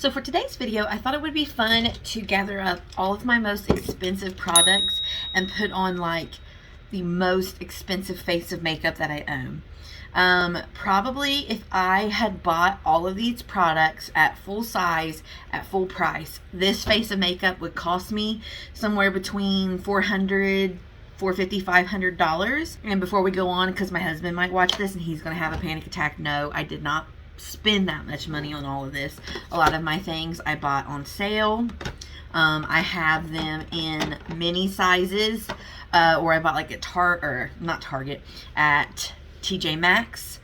So for today's video, I thought it would be fun to gather up all of my most expensive products and put on like the most expensive face of makeup that I own. Probably if I had bought all of these products at full size, at full price, this face of makeup would cost me somewhere between $450, $500. And before we go on, because my husband might watch this and he's going to have a panic attack, no, I did not spend that much money on all of this. A lot of my things I bought on sale. I have them in mini sizes, or I bought like at TJ Maxx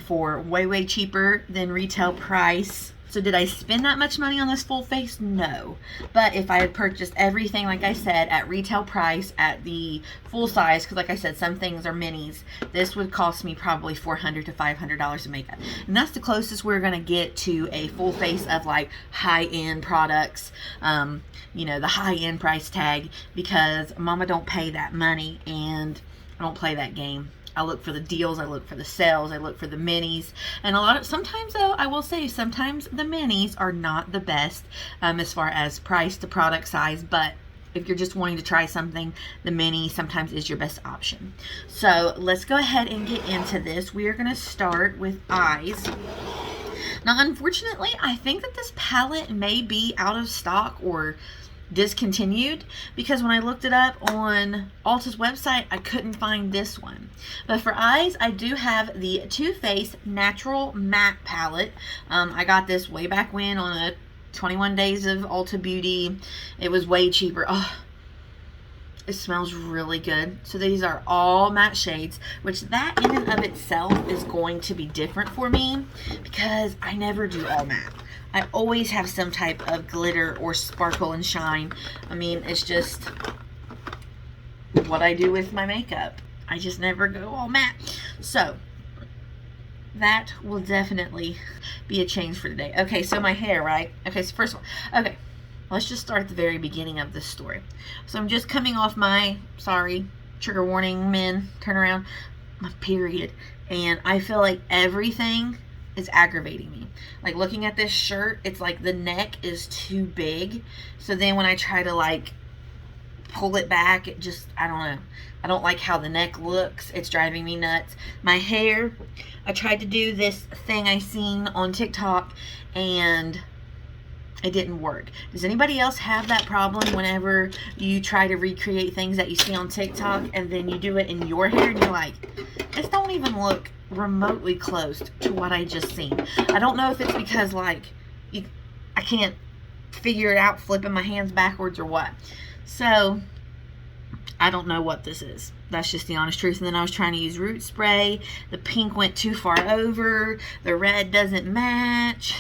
for way cheaper than retail price. So did I spend that much money on this full face? No. But if I had purchased everything, like I said, at retail price, at the full size, because like I said, some things are minis, this would cost me probably $400 to $500 of makeup. And that's the closest we're going to get to a full face of like high-end products, you know, the high-end price tag, because mama don't pay that money and I don't play that game. I look for the deals, I look for the sales, I look for the minis, and sometimes though, I will say, sometimes the minis are not the best as far as price to product size, but if you're just wanting to try something, the mini sometimes is your best option. So let's go ahead and get into this. We are going to start with eyes. Now, unfortunately, I think that this palette may be out of stock or discontinued, because when I looked it up on Ulta's website, I couldn't find this one. But for eyes, I do have the Too Faced Natural Matte Palette. I got this way back when on a 21 Days of Ulta Beauty. It was way cheaper. Oh, it smells really good. So these are all matte shades, which that in and of itself is going to be different for me because I never do all matte. I always have some type of glitter or sparkle and shine. I mean, it's just what I do with my makeup. I just never go all matte. So that will definitely be a change for today. Okay, so my hair, right? Okay, so first of all, okay, let's just start at the very beginning of this story. So I'm just coming off my, sorry, trigger warning, men, turn around, my period. And I feel like everything is aggravating me. Like looking at this shirt, it's like the neck is too big. So then when I try to like pull it back, it just, I don't know. I don't like how the neck looks. It's driving me nuts. My hair, I tried to do this thing I seen on TikTok and it didn't work. Does anybody else have that problem whenever you try to recreate things that you see on TikTok and then you do it in your hair and you're like, this don't even look remotely close to what I just seen? I don't know if it's because like I can't figure it out flipping my hands backwards or what. So I don't know what this is. That's just the honest truth. And then I was trying to use root spray. The pink went too far over. The red doesn't match.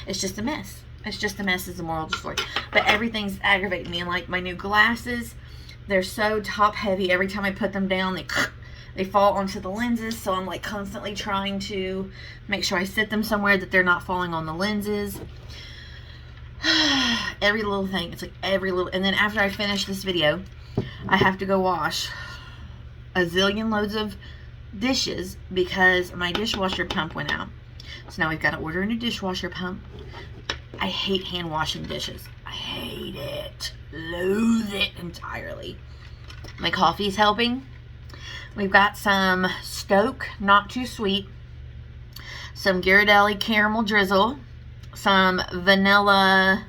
It's just a mess. It's just a mess is the moral of the story. But everything's aggravating me. And like my new glasses, they're so top heavy. Every time I put them down, they fall onto the lenses. So I'm like constantly trying to make sure I sit them somewhere that they're not falling on the lenses. Every little thing. It's like every little. And then after I finish this video, I have to go wash a zillion loads of dishes because my dishwasher pump went out. So now we've got to order a new dishwasher pump. I hate hand washing dishes. I hate it. Loathe it entirely. My coffee's helping. We've got some Stoke Not Too Sweet, some Ghirardelli Caramel Drizzle, some vanilla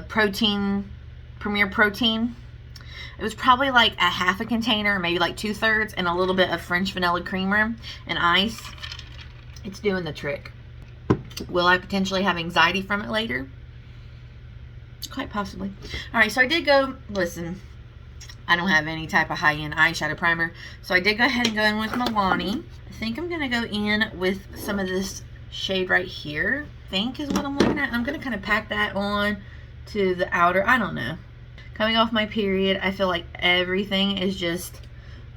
protein, Premier Protein. It was probably like a half a container, maybe like 2/3, and a little bit of French vanilla creamer and ice. It's doing the trick. Will I potentially have anxiety from it later? Quite possibly. Alright, so I did go, listen, I don't have any type of high-end eyeshadow primer, so I did go ahead and go in with Milani. I think I'm going to go in with some of this shade right here, I think is what I'm looking at. I'm going to kind of pack that on to the outer, I don't know. Coming off my period, I feel like everything is just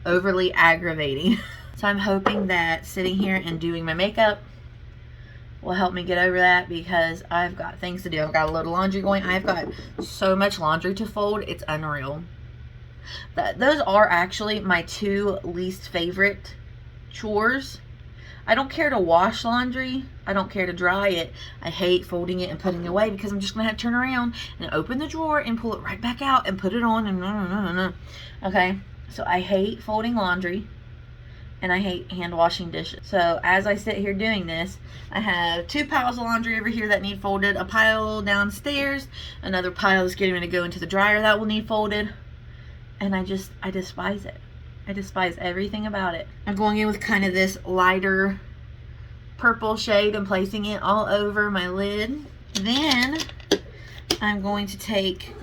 overly aggravating. So I'm hoping that sitting here and doing my makeup will help me get over that, because I've got things to do. I've got a load of laundry going. I've got so much laundry to fold. It's unreal. Those are actually my two least favorite chores. I don't care to wash laundry. I don't care to dry it. I hate folding it and putting it away because I'm just going to have to turn around and open the drawer and pull it right back out and put it on and no. Okay, so I hate folding laundry and I hate hand washing dishes. So as I sit here doing this, I have 2 piles of laundry over here that need folded, a pile downstairs, another pile is getting ready to go into the dryer that will need folded, and I despise it. I despise everything about it. I'm going in with kind of this lighter purple shade and placing it all over my lid. Then I'm going to take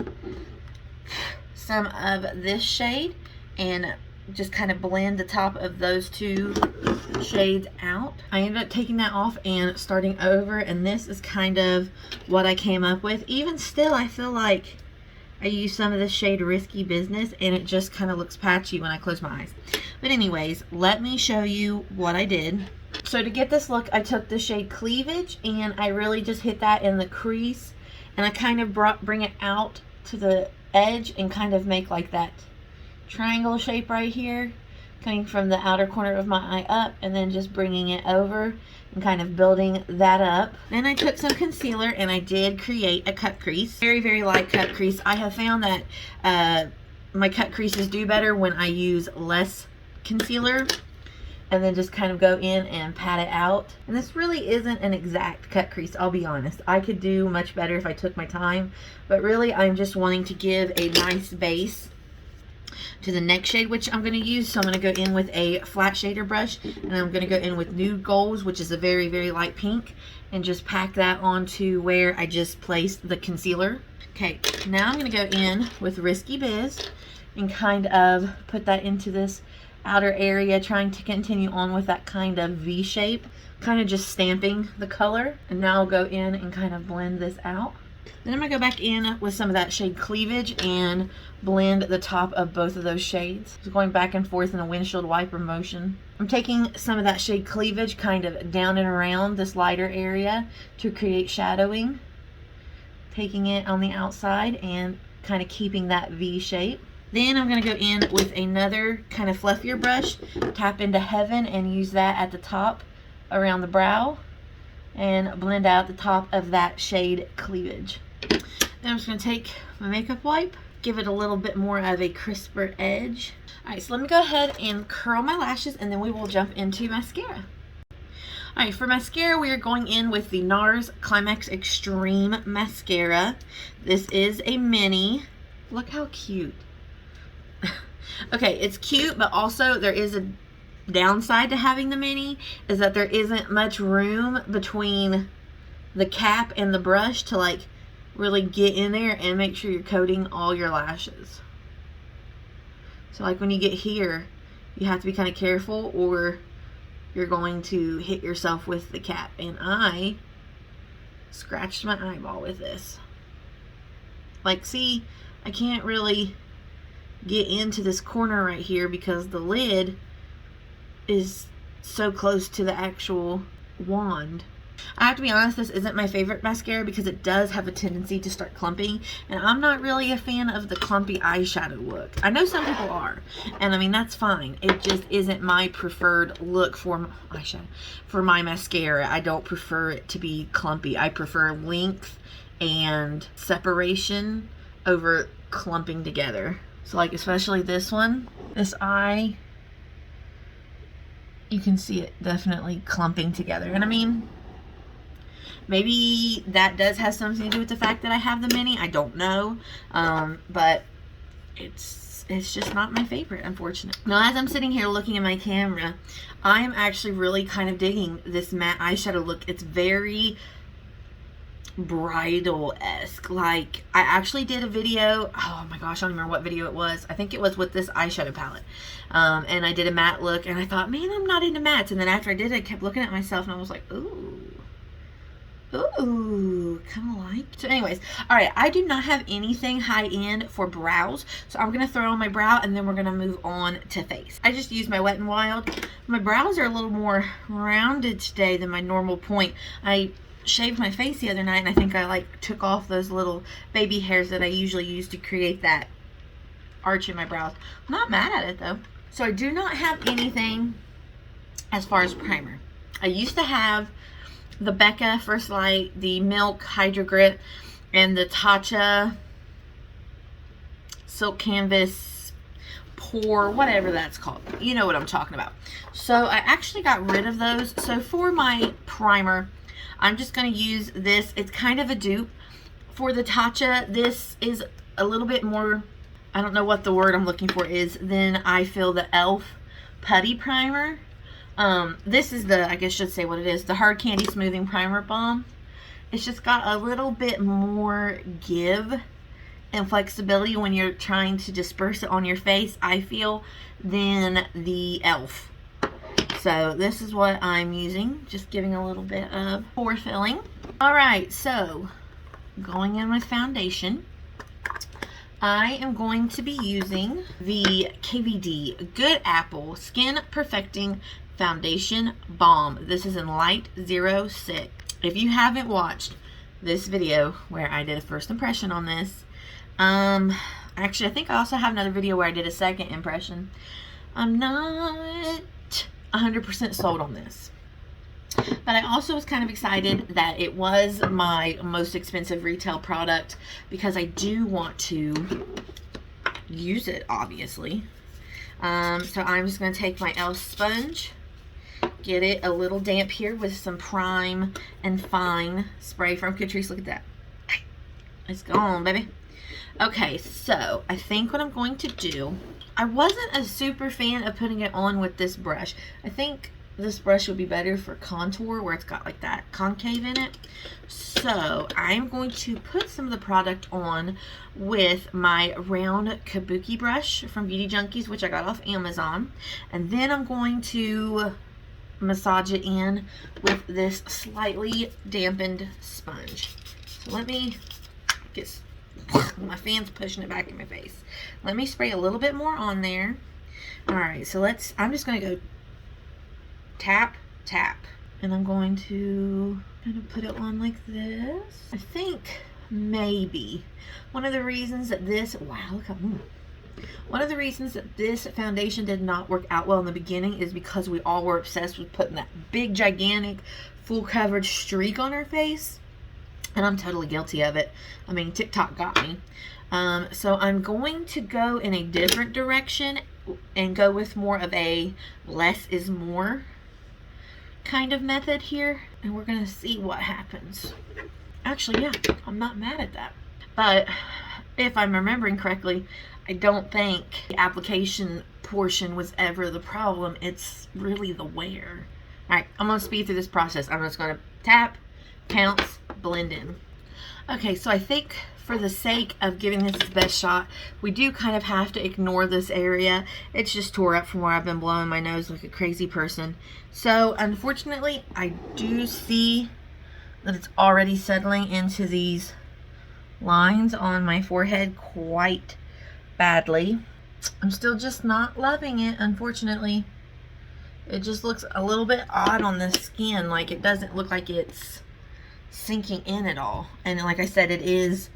some of this shade and just kind of blend the top of those 2 shades out. I ended up taking that off and starting over, and this is kind of what I came up with. Even still, I feel like I used some of this shade Risky Business and it just kind of looks patchy when I close my eyes. But anyways, let me show you what I did. So to get this look, I took the shade Cleavage and I really just hit that in the crease, and I kind of bring it out to the edge and kind of make like that triangle shape right here, coming from the outer corner of my eye up, and then just bringing it over and kind of building that up. Then I took some concealer and I did create a cut crease. Very, very light cut crease. I have found that my cut creases do better when I use less concealer and then just kind of go in and pat it out. And this really isn't an exact cut crease, I'll be honest. I could do much better if I took my time, but really I'm just wanting to give a nice base to the next shade, which I'm going to use. So I'm going to go in with a flat shader brush, and I'm going to go in with Nude Golds, which is a very, very light pink, and just pack that onto where I just placed the concealer. Okay, now I'm going to go in with Risky Biz and kind of put that into this outer area, trying to continue on with that kind of V shape, kind of just stamping the color. And now I'll go in and kind of blend this out. Then I'm going to go back in with some of that shade Cleavage and blend the top of both of those shades. Just going back and forth in a windshield wiper motion. I'm taking some of that shade Cleavage kind of down and around this lighter area to create shadowing. Taking it on the outside and kind of keeping that V shape. Then I'm going to go in with another kind of fluffier brush, tap into Heaven, and use that at the top around the brow and blend out the top of that shade Cleavage. Then I'm just going to take my makeup wipe, give it a little bit more of a crisper edge. Alright, so let me go ahead and curl my lashes, and then we will jump into mascara. Alright, for mascara, we are going in with the NARS Climax Extreme Mascara. This is a mini. Look how cute. Okay, it's cute, but also there is a downside to having the mini, is that there isn't much room between the cap and the brush to like really get in there and make sure you're coating all your lashes. So like when you get here, you have to be kind of careful or you're going to hit yourself with the cap. And I scratched my eyeball with this. Like, see, I can't really get into this corner right here because the lid is so close to the actual wand. I have to be honest, this isn't my favorite mascara because it does have a tendency to start clumping, and I'm not really a fan of the clumpy eyeshadow look. I know some people are, and I mean, that's fine. It just isn't my preferred look for eyeshadow. For my mascara, I don't prefer it to be clumpy. I prefer length and separation over clumping together. So like especially this one, this eye, you can see it definitely clumping together. And I mean, maybe that does have something to do with the fact that I have the mini. I don't know. But it's just not my favorite, unfortunately. Now, as I'm sitting here looking at my camera, I'm actually really kind of digging this matte eyeshadow look. It's very bridal-esque. Like, I actually did a video, oh my gosh, I don't remember what video it was. I think it was with this eyeshadow palette, and I did a matte look, and I thought, man, I'm not into mattes. And then after I did it, I kept looking at myself and I was like, ooh, kind of like. So anyways, all right, I do not have anything high-end for brows, so I'm gonna throw on my brow and then we're gonna move on to face. I just used my Wet n Wild. My brows are a little more rounded today than my normal point. I shaved my face the other night, and I think I like took off those little baby hairs that I usually use to create that arch in my brows. I'm not mad at it though. So I do not have anything as far as primer. I used to have the Becca First Light, the Milk Hydro Grip, and the Tatcha Silk Canvas Pour, whatever that's called. You know what I'm talking about. So I actually got rid of those. So for my primer, I'm just going to use this. It's kind of a dupe for the Tatcha. This is a little bit more, I don't know what the word I'm looking for is, than I feel the e.l.f. Putty Primer. This is the, I guess I should say what it is, the Hard Candy Smoothing Primer Balm. It's just got a little bit more give and flexibility when you're trying to disperse it on your face, I feel, than the e.l.f. So this is what I'm using, just giving a little bit of pore filling. Alright, so going in with foundation, I am going to be using the KVD Good Apple Skin Perfecting Foundation Balm. This is in Light 06. If you haven't watched this video where I did a first impression on this, actually I think I also have another video where I did a second impression. I'm not 100% sold on this, but I also was kind of excited that it was my most expensive retail product because I do want to use it, obviously. So I'm just going to take my e.l.f. sponge, get it a little damp here with some Prime and Fine spray from Catrice. Look at that. It's gone, baby. Okay, so I think what I'm going to do, I wasn't a super fan of putting it on with this brush. I think this brush would be better for contour where it's got like that concave in it. So I'm going to put some of the product on with my round kabuki brush from Beauty Junkies, which I got off Amazon. And then I'm going to massage it in with this slightly dampened sponge. So let me get, my fan's pushing it back in my face. Let me spray a little bit more on there. Alright, so I'm just going to go tap, tap. And I'm going to kind of put it on like this. I think maybe one of the reasons that this, wow, look how, one of the reasons that this foundation did not work out well in the beginning is because we all were obsessed with putting that big, gigantic, full coverage streak on our face. And I'm totally guilty of it. I mean, TikTok got me. So I'm going to go in a different direction and go with more of a less is more kind of method here. And we're going to see what happens. Actually, yeah, I'm not mad at that. But if I'm remembering correctly, I don't think the application portion was ever the problem. It's really the wear. Alright, I'm going to speed through this process. I'm just going to tap, pounce, blend in. Okay, so I think for the sake of giving this its best shot, we do kind of have to ignore this area. It's just tore up from where I've been blowing my nose like a crazy person. So unfortunately, I do see that it's already settling into these lines on my forehead quite badly. I'm still just not loving it, unfortunately. It just looks a little bit odd on the skin, like it doesn't look like it's sinking in at all. And like I said, it is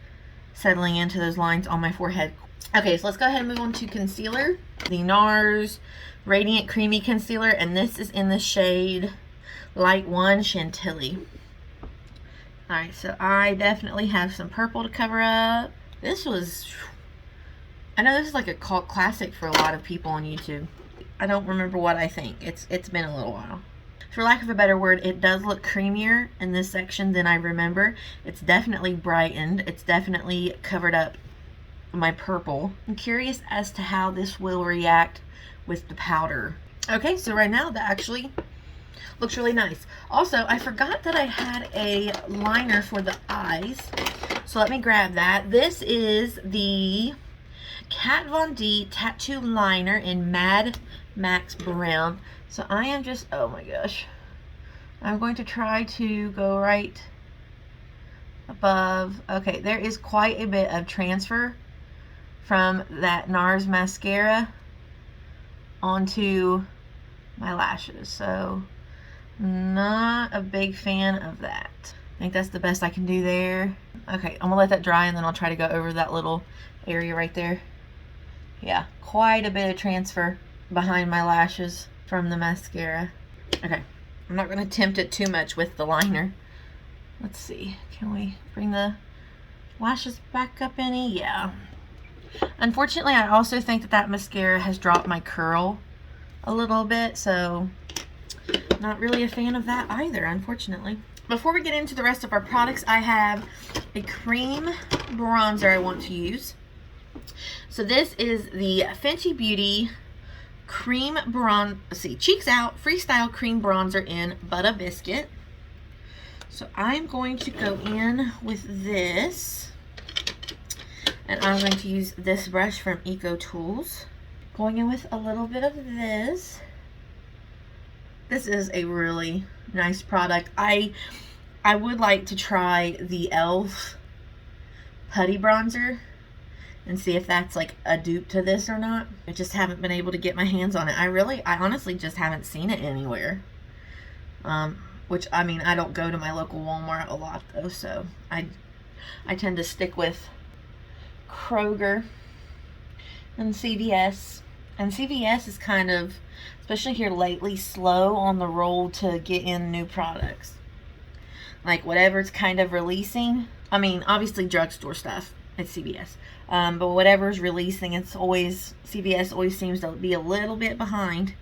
settling into those lines on my forehead. Okay, so let's go ahead and move on to concealer. The NARS Radiant Creamy Concealer, and this is in the shade Light 1 Chantilly. Alright, so I definitely have some purple to cover up. This was, I know this is like a cult classic for a lot of people on YouTube. I don't remember what I think. It's been a little while. For lack of a better word, it does look creamier in this section than I remember. It's definitely brightened. It's definitely covered up my purple. I'm curious as to how this will react with the powder. Okay, so right now that actually looks really nice. Also, I forgot that I had a liner for the eyes. So let me grab that. This is the Kat Von D Tattoo Liner in Mad Max Brown. So I am just, oh my gosh. I'm going to try to go right above. Okay, there is quite a bit of transfer from that NARS mascara onto my lashes. So not a big fan of that. I think that's the best I can do there. Okay, I'm gonna let that dry and then I'll try to go over that little area right there. Yeah, quite a bit of transfer behind my lashes from the mascara. Okay, I'm not going to tempt it too much with the liner. Let's see. Can we bring the lashes back up any? Yeah. Unfortunately, I also think that that mascara has dropped my curl a little bit, so not really a fan of that either, unfortunately. Before we get into the rest of our products, I have a cream bronzer I want to use. So this is the Fenty Beauty cream bronze, let's see, Cheeks Out Freestyle Cream Bronzer in Butter Biscuit. So I'm going to go in with this, and I'm going to use this brush from Eco Tools. Going in with a little bit of this. This is a really nice product. I would like to try the e.l.f. Putty Bronzer and see if that's like a dupe to this or not. I just haven't been able to get my hands on it. I honestly just haven't seen it anywhere. Which, I mean, I don't go to my local Walmart a lot though, so I tend to stick with Kroger and CVS. And CVS is kind of, especially here lately, slow on the roll to get in new products. Like whatever's kind of releasing, I mean, obviously drugstore stuff at CVS. But whatever's releasing, it's always, CVS always seems to be a little bit behind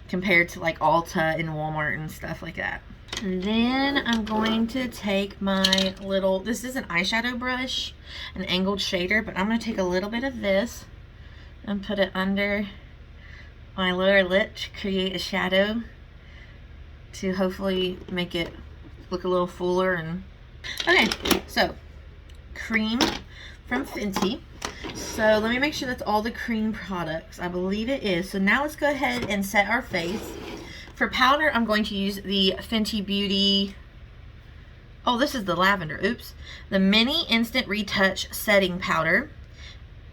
compared to like Ulta and Walmart and stuff like that. And then I'm going to take my little, this is an eyeshadow brush, an angled shader, but I'm going to take a little bit of this and put it under my lower lip to create a shadow to hopefully make it look a little fuller. And okay, so cream from Fenty. So let me make sure that's all the cream products. I believe it is. So now let's go ahead and set our face. For powder, I'm going to use the Fenty Beauty, oh, this is the lavender, oops. The Mini Instant Retouch Setting Powder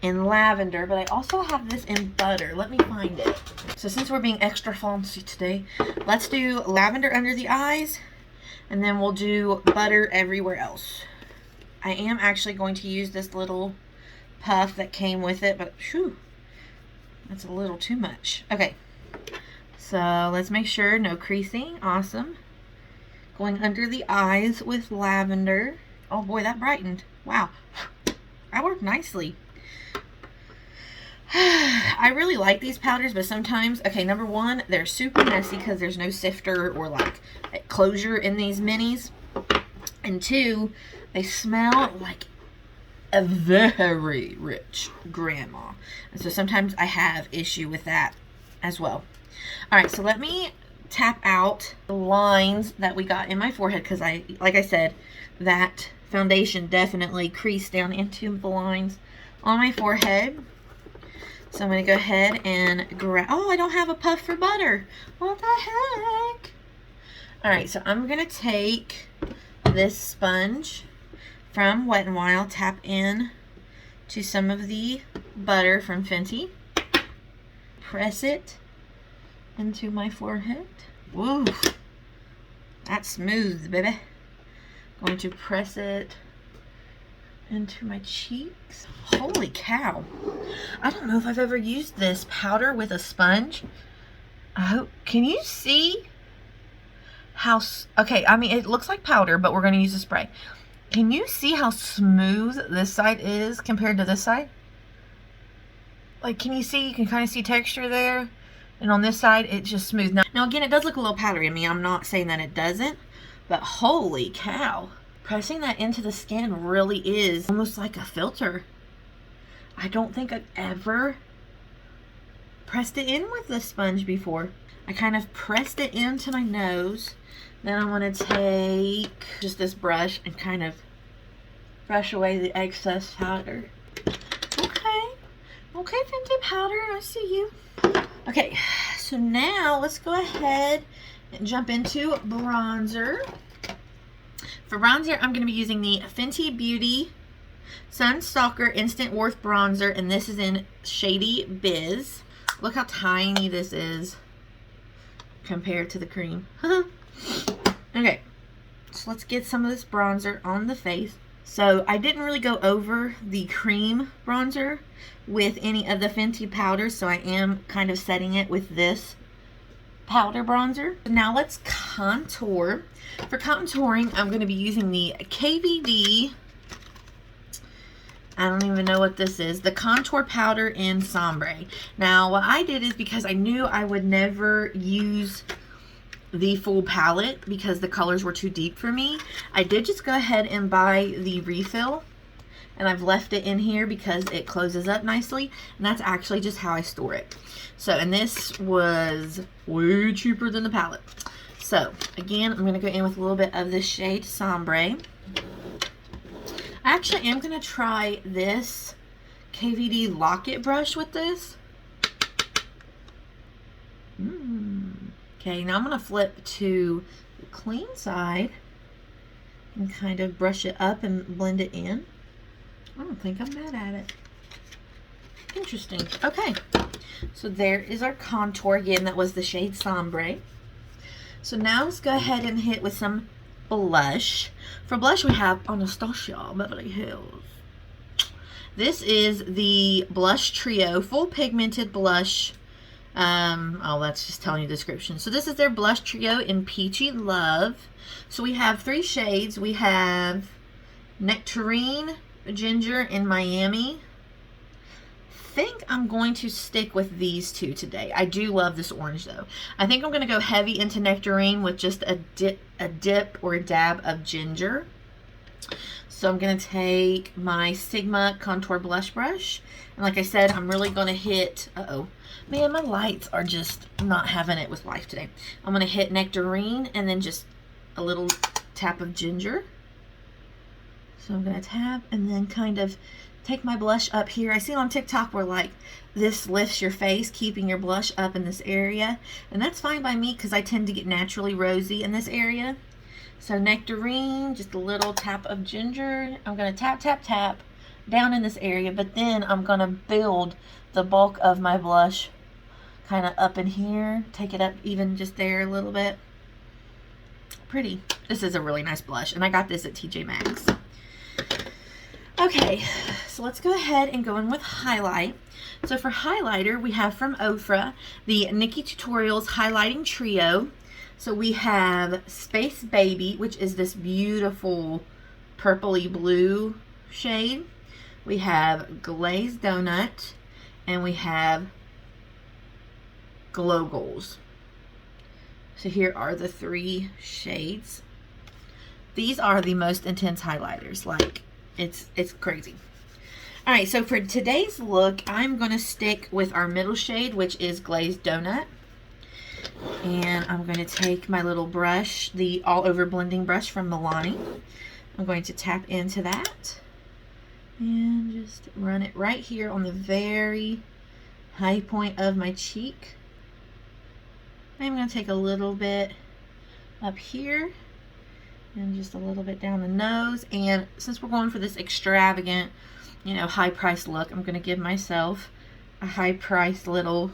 in lavender, but I also have this in butter. Let me find it. So since we're being extra fancy today, let's do lavender under the eyes, and then we'll do butter everywhere else. I am actually going to use this little puff that came with it, but whew, that's a little too much. Okay, so let's make sure no creasing. Awesome. Going under the eyes with lavender. Oh boy, that brightened. Wow, that worked nicely. I really like these powders, but sometimes, okay, number one, they're super messy because there's no sifter or like closure in these minis. And two, they smell like a very rich grandma. And so sometimes I have issue with that as well. All right, so let me tap out the lines that we got in my forehead because like I said, that foundation definitely creased down into the lines on my forehead. So I'm going to go ahead and grab, oh, I don't have a puff for butter. What the heck? All right, so I'm going to take this sponge from Wet n Wild, tap in to some of the butter from Fenty, press it into my forehead. Woo, that's smooth, baby. Going to press it into my cheeks. Holy cow. I don't know if I've ever used this powder with a sponge. I hope, can you see how, okay, I mean, it looks like powder, but we're going to use a spray. Can you see how smooth this side is compared to this side? Like, can you see, you can kind of see texture there. And on this side, it's just smooth. Now again, it does look a little powdery. I mean, I'm not saying that it doesn't, but holy cow. Pressing that into the skin really is almost like a filter. I don't think I've ever pressed it in with the sponge before. I kind of pressed it into my nose. Then I'm going to take just this brush and kind of brush away the excess powder. Okay. Okay, Fenty powder, I see you. Okay, so now let's go ahead and jump into bronzer. For bronzer, I'm going to be using the Fenty Beauty Sun Stalk'r Instant Warmth Bronzer, and this is in Shady Biz. Look how tiny this is compared to the cream. Okay, so let's get some of this bronzer on the face. So I didn't really go over the cream bronzer with any of the Fenty powders, so I am kind of setting it with this powder bronzer. Now let's contour. For contouring, I'm going to be using the KVD, I don't even know what this is, the contour powder in sombre. Now, what I did is, because I knew I would never use the full palette because the colors were too deep for me, I did just go ahead and buy the refill, and I've left it in here because it closes up nicely, and that's actually just how I store it. So, and this was way cheaper than the palette. So, again, I'm going to go in with a little bit of this shade Sombre. I actually am going to try this KVD Locket brush with this. Okay, now I'm going to flip to the clean side and kind of brush it up and blend it in. I don't think I'm mad at it. Interesting. Okay, so there is our contour. Again, that was the shade Sombre. So now let's go ahead and hit with some blush. For blush, we have Anastasia, Beverly Hills. This is the Blush Trio Full Pigmented Blush. Oh, that's just telling you the description. So this is their Blush Trio in Peachy Love. So we have 3 shades. We have Nectarine, Ginger, and Miami. I think I'm going to stick with these 2 today. I do love this orange though. I think I'm going to go heavy into Nectarine with just a dip or a dab of ginger. So I'm going to take my Sigma contour blush brush, and like I said, I'm really going to hit, man, my lights are just not having it with life today. I'm going to hit Nectarine and then just a little tap of ginger. So I'm going to tap and then kind of take my blush up here. I see on TikTok where like this lifts your face, keeping your blush up in this area. And that's fine by me because I tend to get naturally rosy in this area. So Nectarine, just a little tap of ginger. I'm going to tap, tap, tap down in this area. But then I'm going to build the bulk of my blush kind of up in here. Take it up even just there a little bit. Pretty. This is a really nice blush. And I got this at TJ Maxx. Okay, so let's go ahead and go in with highlight. So for highlighter, we have from Ofra, the nikkitutorials Highlighting Trio. So we have Space Baby, which is this beautiful purpley blue shade. We have Glazed Donut, and we have Glow Goals. So here are the 3 shades. These are the most intense highlighters, like it's crazy. All right, so for today's look, I'm going to stick with our middle shade, which is Glazed Donut. And I'm going to take my little brush, the all over blending brush from Milani. I'm going to tap into that and just run it right here on the very high point of my cheek. I'm going to take a little bit up here and just a little bit down the nose. And since we're going for this extravagant, you know, high price look, I'm going to give myself a high price little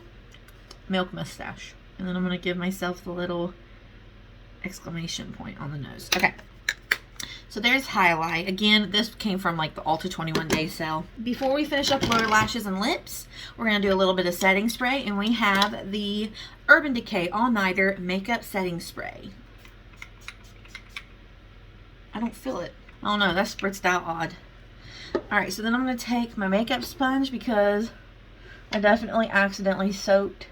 milk mustache. And then I'm going to give myself the little exclamation point on the nose. Okay. So there's highlight. Again, this came from like the Ulta 21 day sale. Before we finish up lower lashes and lips, we're going to do a little bit of setting spray. And we have the Urban Decay All Nighter Makeup Setting Spray. I don't feel it. I don't know, that spritzed out odd. Alright, so then I'm going to take my makeup sponge because I definitely accidentally soaked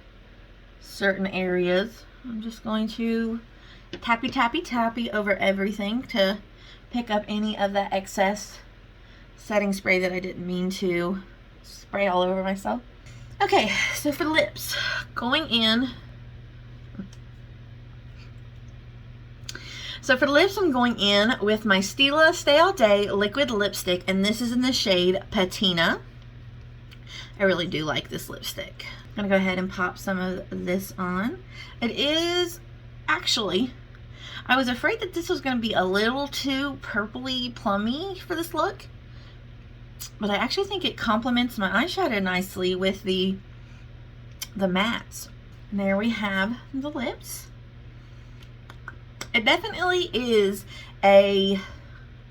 certain areas. I'm just going to tappy, tappy, tappy over everything to pick up any of that excess setting spray that I didn't mean to spray all over myself. Okay, so for lips, going in. So for the lips, I'm going in with my Stila Stay All Day liquid lipstick, and this is in the shade Patina. I really do like this lipstick. I'm going to go ahead and pop some of this on. It is actually, I was afraid that this was going to be a little too purpley plummy for this look, but I actually think it complements my eyeshadow nicely with the mattes. And there we have the lips. It definitely is a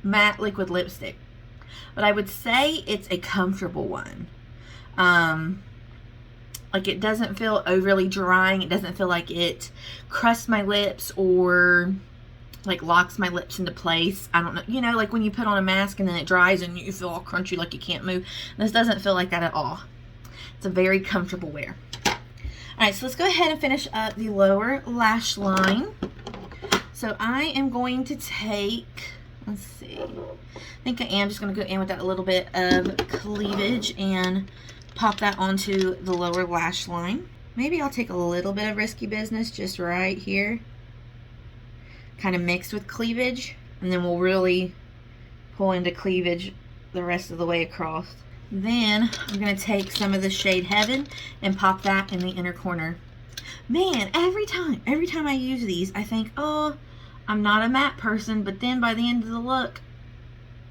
matte liquid lipstick, but I would say it's a comfortable one. Like, it doesn't feel overly drying. It doesn't feel like it crusts my lips or like locks my lips into place. I don't know, you know, like when you put on a mask and then it dries and you feel all crunchy like you can't move. This doesn't feel like that at all. It's a very comfortable wear. Alright, so let's go ahead and finish up the lower lash line. So I am going to take, let's see, I think I am just going to go in with that a little bit of cleavage and pop that onto the lower lash line. Maybe I'll take a little bit of Risky Business just right here, kind of mixed with cleavage, and then we'll really pull into cleavage the rest of the way across. Then I'm going to take some of the shade Heaven and pop that in the inner corner. Man, every time I use these, I think, oh, I'm not a matte person, but then by the end of the look,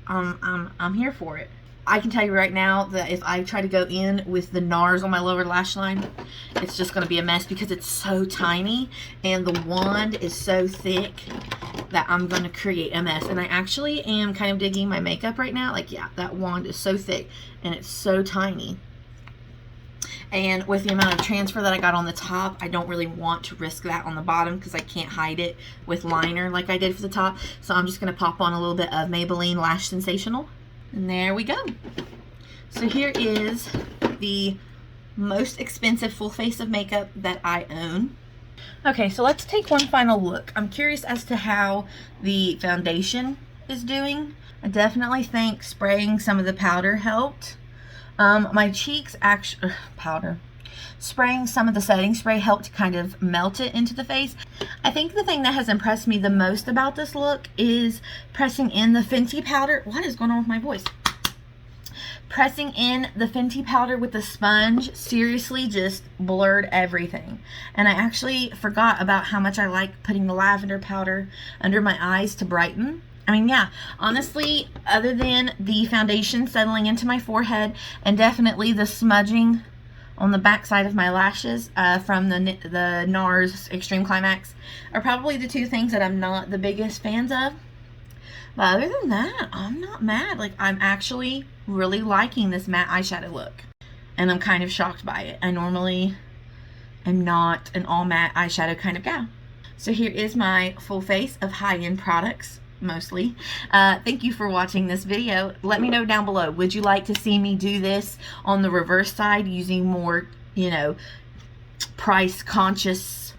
I'm here for it. I can tell you right now that if I try to go in with the NARS on my lower lash line, it's just going to be a mess because it's so tiny and the wand is so thick that I'm going to create a mess. And I actually am kind of digging my makeup right now. Like, yeah, that wand is so thick and it's so tiny. And with the amount of transfer that I got on the top, I don't really want to risk that on the bottom because I can't hide it with liner like I did for the top. So I'm just going to pop on a little bit of Maybelline Lash Sensational. And there we go. So here is the most expensive full face of makeup that I own. Okay, so let's take one final look. I'm curious as to how the foundation is doing. I definitely think spraying some of the powder helped. My cheeks actually, spraying some of the setting spray helped to kind of melt it into the face. I think the thing that has impressed me the most about this look is pressing in the Fenty powder. What is going on with my voice? Pressing in the Fenty powder with the sponge seriously just blurred everything. And I actually forgot about how much I like putting the lavender powder under my eyes to brighten. I mean, yeah, honestly, other than the foundation settling into my forehead and definitely the smudging on the back side of my lashes from the NARS Extreme Climax are probably the two things that I'm not the biggest fans of. But other than that, I'm not mad. Like, I'm actually really liking this matte eyeshadow look. And I'm kind of shocked by it. I normally am not an all matte eyeshadow kind of gal. So here is my full face of high-end products. Mostly. Thank you for watching this video. Let me know down below, would you like to see me do this on the reverse side using more, you know, price conscious,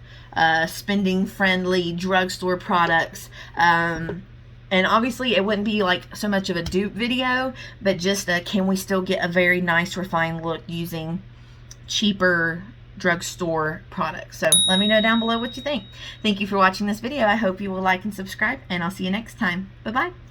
spending friendly drugstore products? And obviously it wouldn't be like so much of a dupe video, but just can we still get a very nice refined look using cheaper drugstore products? So let me know down below what you think. Thank you for watching this video. I hope you will like and subscribe, and I'll see you next time. Bye bye.